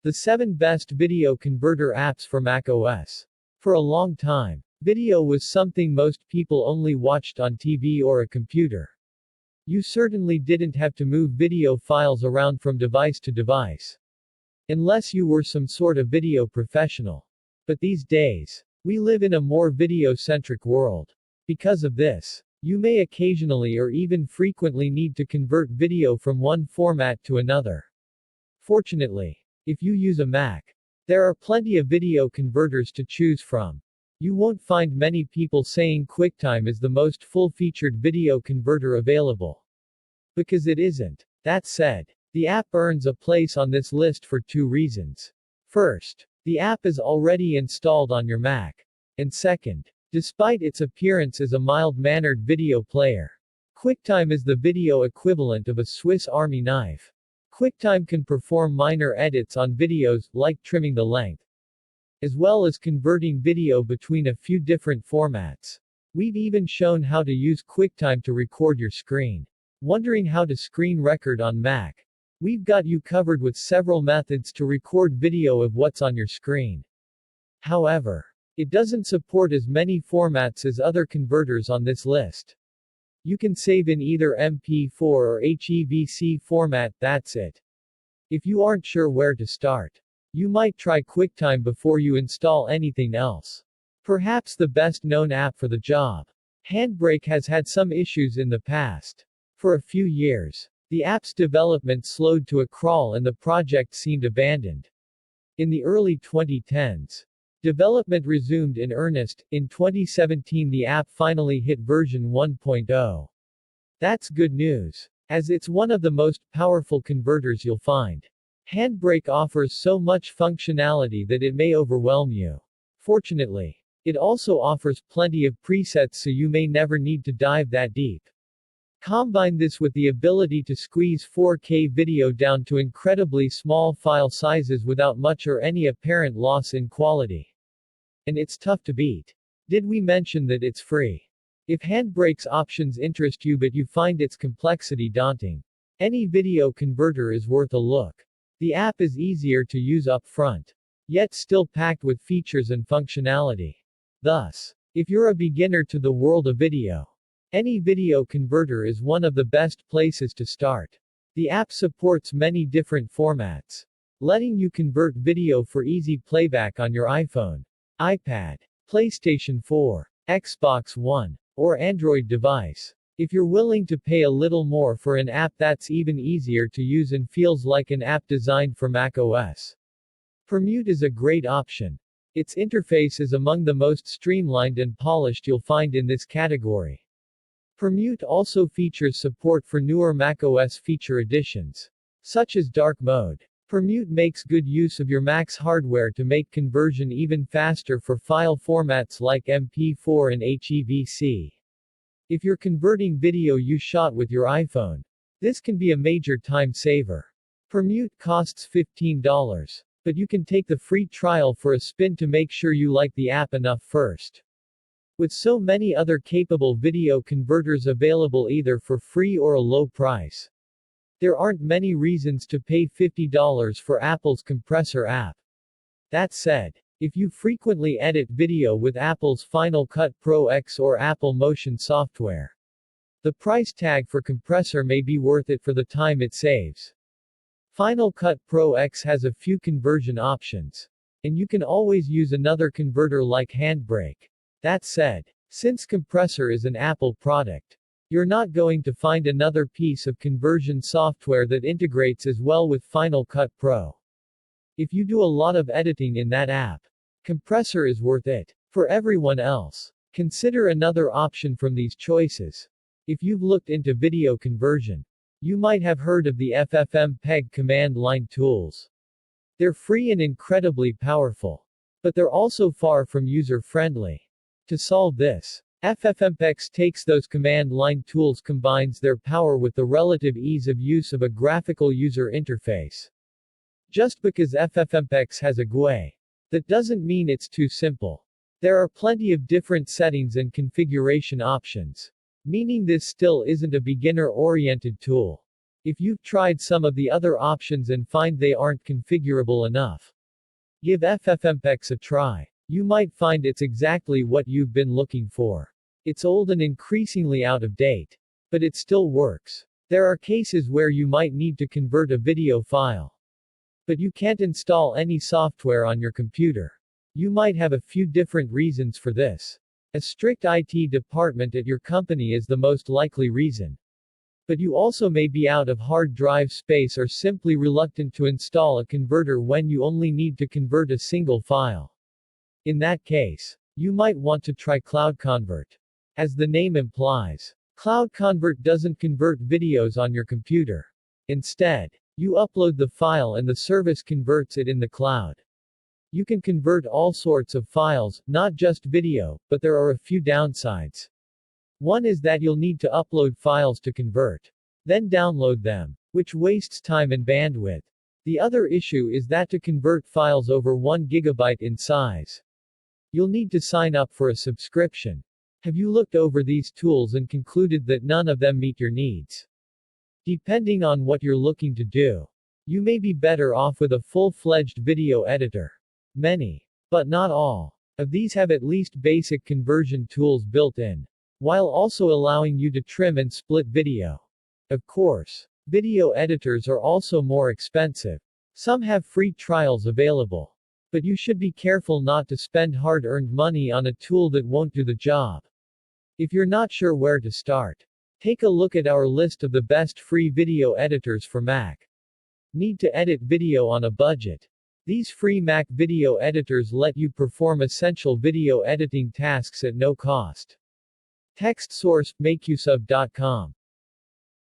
The 7 best video converter apps for macOS. For a long time, video was something most people only watched on TV or a computer. You certainly didn't have to move video files around from device to device. Unless you were some sort of video professional. But these days, we live in a more video-centric world. Because of this, you may occasionally or even frequently need to convert video from one format to another. Fortunately, if you use a Mac, there are plenty of video converters to choose from. You won't find many people saying QuickTime is the most full-featured video converter available. Because it isn't. That said, the app earns a place on this list for 2 reasons. First, the app is already installed on your Mac. And second, despite its appearance as a mild-mannered video player, QuickTime is the video equivalent of a Swiss Army knife. QuickTime can perform minor edits on videos, like trimming the length, as well as converting video between a few different formats. We've even shown how to use QuickTime to record your screen. Wondering how to screen record on Mac? We've got you covered with several methods to record video of what's on your screen. However, it doesn't support as many formats as other converters on this list. You can save in either MP4 or HEVC format, that's it. If you aren't sure where to start, you might try QuickTime before you install anything else. Perhaps the best known app for the job. Handbrake has had some issues in the past. For a few years, the app's development slowed to a crawl and the project seemed abandoned. In the early 2010s, development resumed in earnest. In 2017 the app finally hit version 1.0. That's good news, as it's one of the most powerful converters you'll find. Handbrake offers so much functionality that it may overwhelm you. Fortunately, it also offers plenty of presets so you may never need to dive that deep. Combine this with the ability to squeeze 4K video down to incredibly small file sizes without much or any apparent loss in quality. And it's tough to beat. Did we mention that it's free? If Handbrake's options interest you but you find its complexity daunting, any video converter is worth a look. The app is easier to use up front, yet still packed with features and functionality. Thus, if you're a beginner to the world of video, any video converter is one of the best places to start. The app supports many different formats, letting you convert video for easy playback on your iPhone, iPad, PlayStation 4, Xbox One, or Android device. If you're willing to pay a little more for an app that's even easier to use and feels like an app designed for macOS, Permute is a great option. Its interface is among the most streamlined and polished you'll find in this category. Permute also features support for newer macOS feature additions, such as dark mode. Permute makes good use of your Mac's hardware to make conversion even faster for file formats like MP4 and HEVC. If you're converting video you shot with your iPhone, this can be a major time saver. Permute costs $15, but you can take the free trial for a spin to make sure you like the app enough first. With so many other capable video converters available either for free or a low price, there aren't many reasons to pay $50 for Apple's compressor app. That said, if you frequently edit video with Apple's Final Cut Pro X or Apple Motion software, the price tag for compressor may be worth it for the time it saves. Final Cut Pro X has a few conversion options, and you can always use another converter like Handbrake. That said, since compressor is an Apple product, you're not going to find another piece of conversion software that integrates as well with Final Cut Pro. If you do a lot of editing in that app, compressor is worth it. For everyone else, consider another option from these choices. If you've looked into video conversion, you might have heard of the FFmpeg command line tools. They're free and incredibly powerful, but they're also far from user-friendly. To solve this, FFmpeg takes those command line tools, combines their power with the relative ease of use of a graphical user interface. Just because FFmpeg has a GUI, that doesn't mean it's too simple. There are plenty of different settings and configuration options, meaning this still isn't a beginner-oriented tool. If you've tried some of the other options and find they aren't configurable enough, give FFmpeg a try. You might find it's exactly what you've been looking for. It's old and increasingly out of date, but it still works. There are cases where you might need to convert a video file, but you can't install any software on your computer. You might have a few different reasons for this. A strict IT department at your company is the most likely reason. But you also may be out of hard drive space or simply reluctant to install a converter when you only need to convert a single file. In that case, you might want to try Cloud Convert. As the name implies, Cloud Convert doesn't convert videos on your computer. Instead, you upload the file and the service converts it in the cloud. You can convert all sorts of files, not just video, but there are a few downsides. One is that you'll need to upload files to convert, then download them, which wastes time and bandwidth. The other issue is that to convert files over 1 gigabyte in size, you'll need to sign up for a subscription. Have you looked over these tools and concluded that none of them meet your needs? Depending on what you're looking to do, you may be better off with a full-fledged video editor. Many, but not all, of these have at least basic conversion tools built in, while also allowing you to trim and split video. Of course, video editors are also more expensive. Some have free trials available. But you should be careful not to spend hard-earned money on a tool that won't do the job. If you're not sure where to start, take a look at our list of the best free video editors for Mac. Need to edit video on a budget? These free Mac video editors let you perform essential video editing tasks at no cost. Text source: makeusef.com.